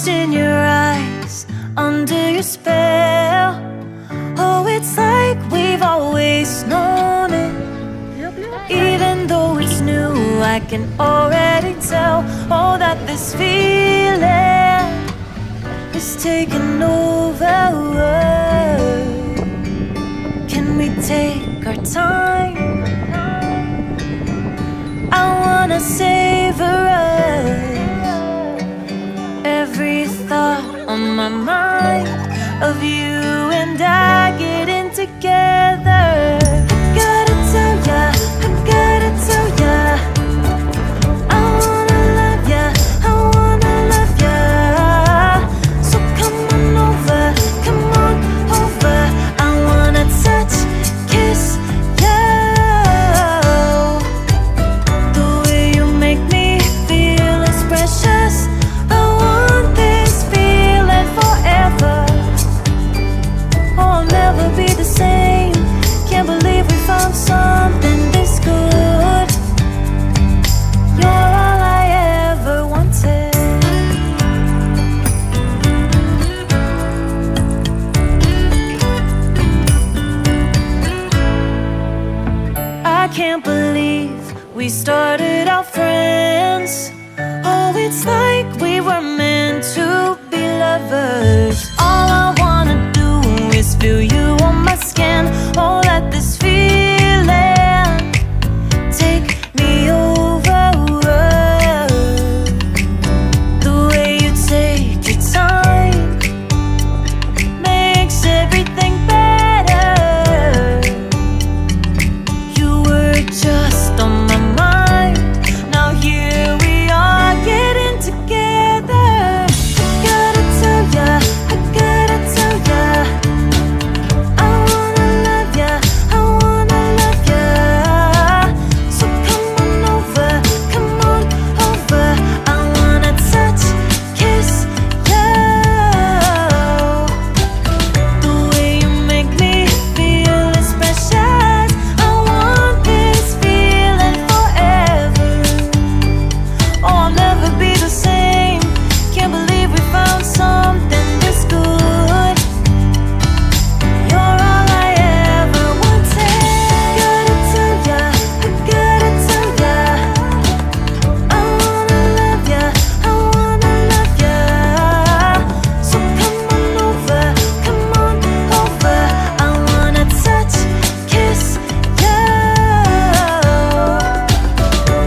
Lost in your eyes, under your spell. Oh, it's like we've always known it. Even though it's new, I can already tell. Oh, that this feeling is taking over. Can we take our time? I wanna savor us. Every thought on my mind of you and I getting together. Gotta tell ya, I gotta tell ya, I wanna love ya, I wanna love ya. So come on over, come on over. I wanna touch, kiss ya. The way you make me feel is precious. I want this feeling forever. Oh, I'll never be the same. Can't believe we found something this good. You're all I ever wanted. I can't believe we started out friends. Oh, it's like we were meant to be lovers. All I wanna do is feel you on my skin. Oh, let this feeling take me over. The way you take your time makes everything better. You were just on my mind. Now here we are getting together. Gotta tell ya, I gotta tell ya, I wanna love ya, I wanna love ya. So come on over, come on over. I wanna touch, kiss ya. The way you make me feel is precious. I want this feeling forever. Oh, I'll never be the same. Can't believe we found something this good. You're all I ever wanted. Gotta tell ya, I gotta tell ya, I wanna love ya, I wanna love ya. So come on over, come on over. I wanna touch, kiss ya.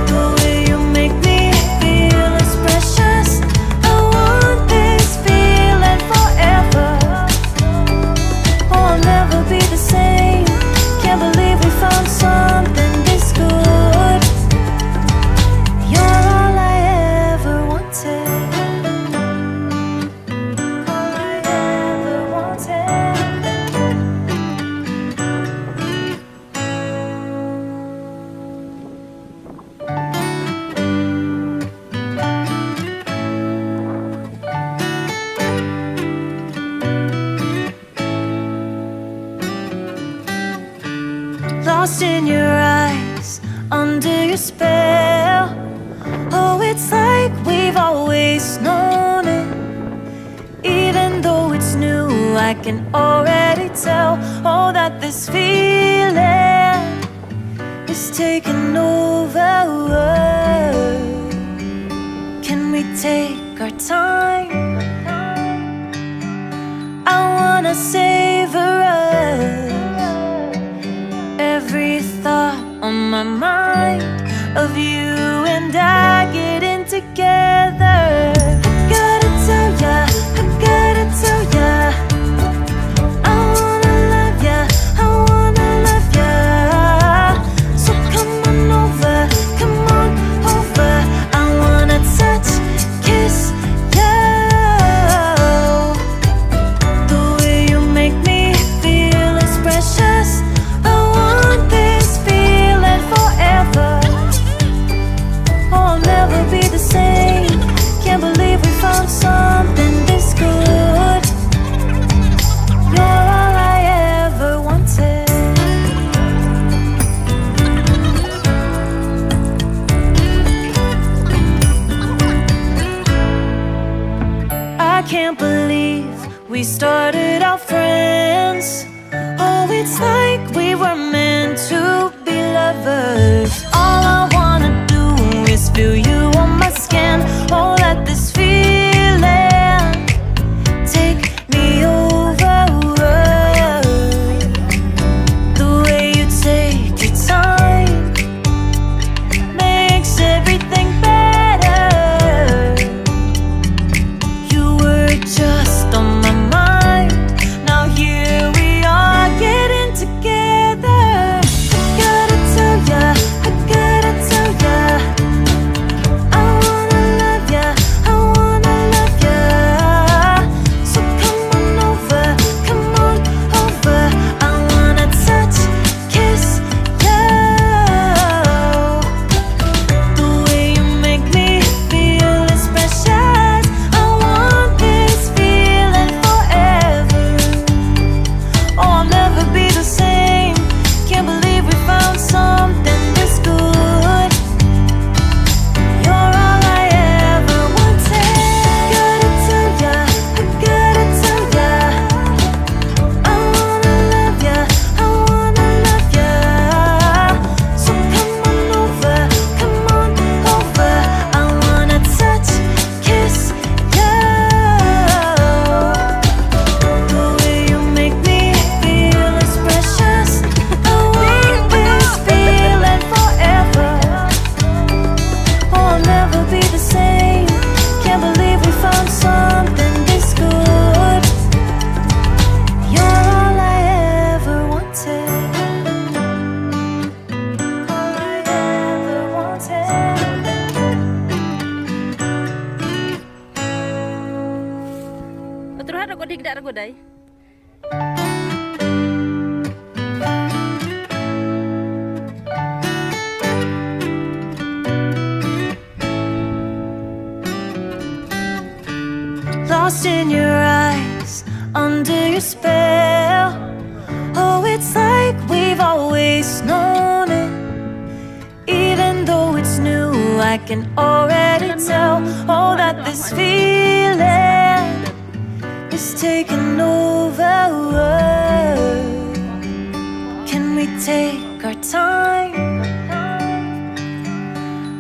The way you make me feel is precious. I want this feeling forever. Oh, I'll never be the same. Can't believe we found something this good. You're all I ever wanted. All I ever wanted. Lost in your eyes, under your spell. Oh, it's like we've always known it. Even though it's new, I can already tell. Oh, that this feeling is taking over. Can we take our time? I wanna savor us. Every thought on my mind of you and I getting together. Gotta tell ya, I gotta tell ya, I wanna love ya, I wanna love ya. So come on over, come on over. I wanna touch, kiss ya. The way you make started out friends. Oh, it's like we were meant to be lovers. All I wanna do is feel you on my skin. Oh, let this feeling take me over. The way you take your time makes everything better. You were just on my mind. Now here we are getting together. I gotta tell ya, I gotta tell ya, I wanna love ya, I wanna love ya. So come on over, come on over. I wanna touch, kiss ya. The way you make me feel is precious. I want this feeling forever. Oh, I'll never be the same. Can't believe we found something this good. You're all I ever wanted. Gotta tell ya, I gotta tell ya, I wanna love ya, I wanna love ya. So come on over, come on over. I wanna touch, kiss ya. The way you make me feel is precious. I want this feeling forever. Oh, I'll never be the same. Can't believe we found something this good. You're all I ever wanted. All I ever wanted. Terus ada kok tidak ada dai. Lost in your eyes, under your spell. Oh, it's like we've always known it. Even though it's new, I can already tell. Oh, that this feeling is taking over. Can we take our time?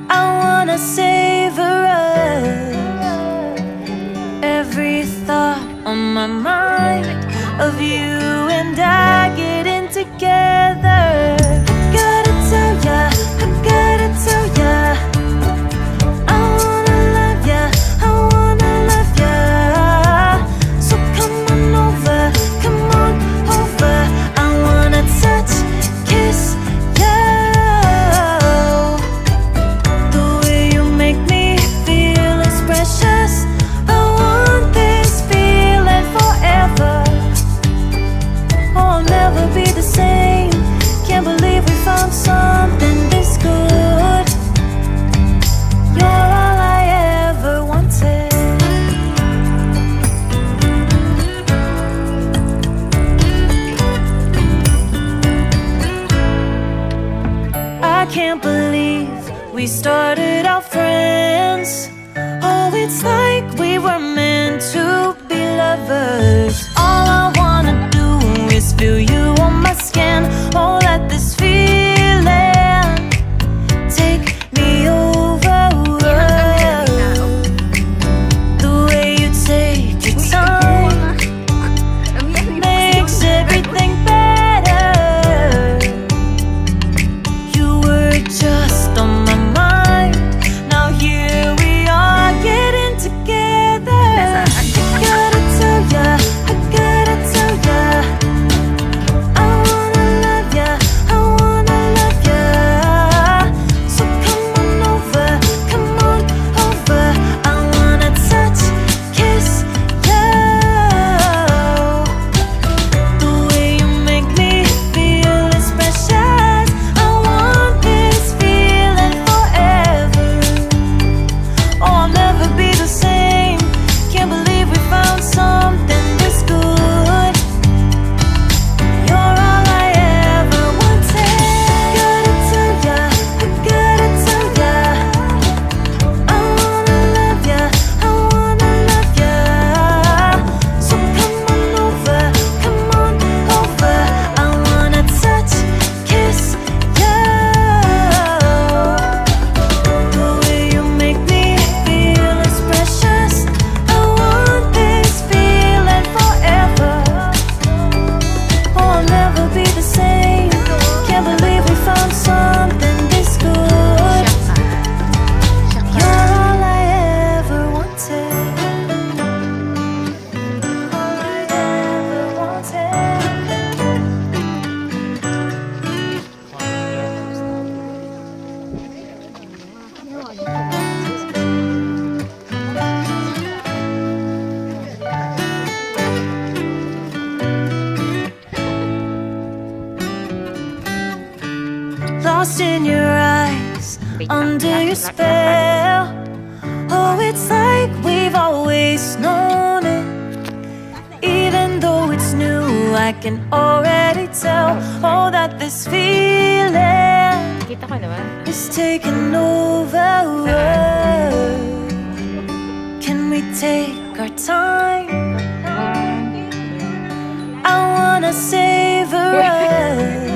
I wanna savor us. Every thought on my mind of you and I getting together. Gotta tell ya, I gotta tell ya, I wanna love ya, I wanna love ya. So come on over, come on over. I wanna touch, kiss ya. The way you make me feel is precious. I want this feeling forever. Oh, I'll never be the same. Can't believe we found something this good. You're all I ever wanted. I can't believe we started out friends. Oh, it's like we were meant to be lovers. All I wanna do is feel you on my skin. Oh, let this feeling take me over. The way you take your time makes everything better. You were just on my mind. Now lost in your eyes, under your spell. Oh, it's like we've always known it. Even though it's new, I can already tell. Oh, that this feeling Kita ko naman. is taking over. Can we take our time? I wanna savor us.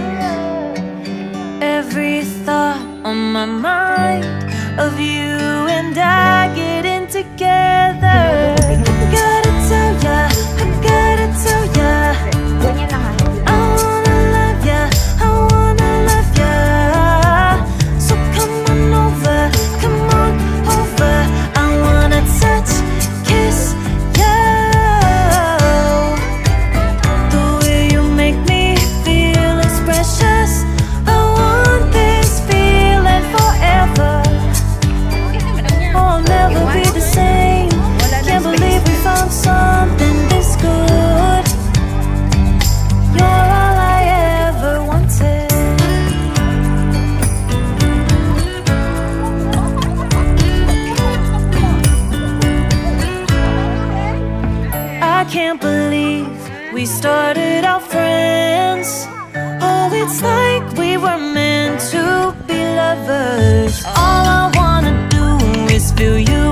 Every thought on my mind of you and I getting together. Gotta tell ya, I gotta tell ya, Ganyan lang ha. I wanna love ya, I wanna love ya. So come on over, come on over. I wanna touch, kiss ya. The way you make me feel is precious. I want this feeling forever. Oh, I'll never be the same. Can't believe we found something this good. You're all I ever wanted. I can't believe we started out friends. Oh, it's like we were meant to be lovers. All I wanna do is feel you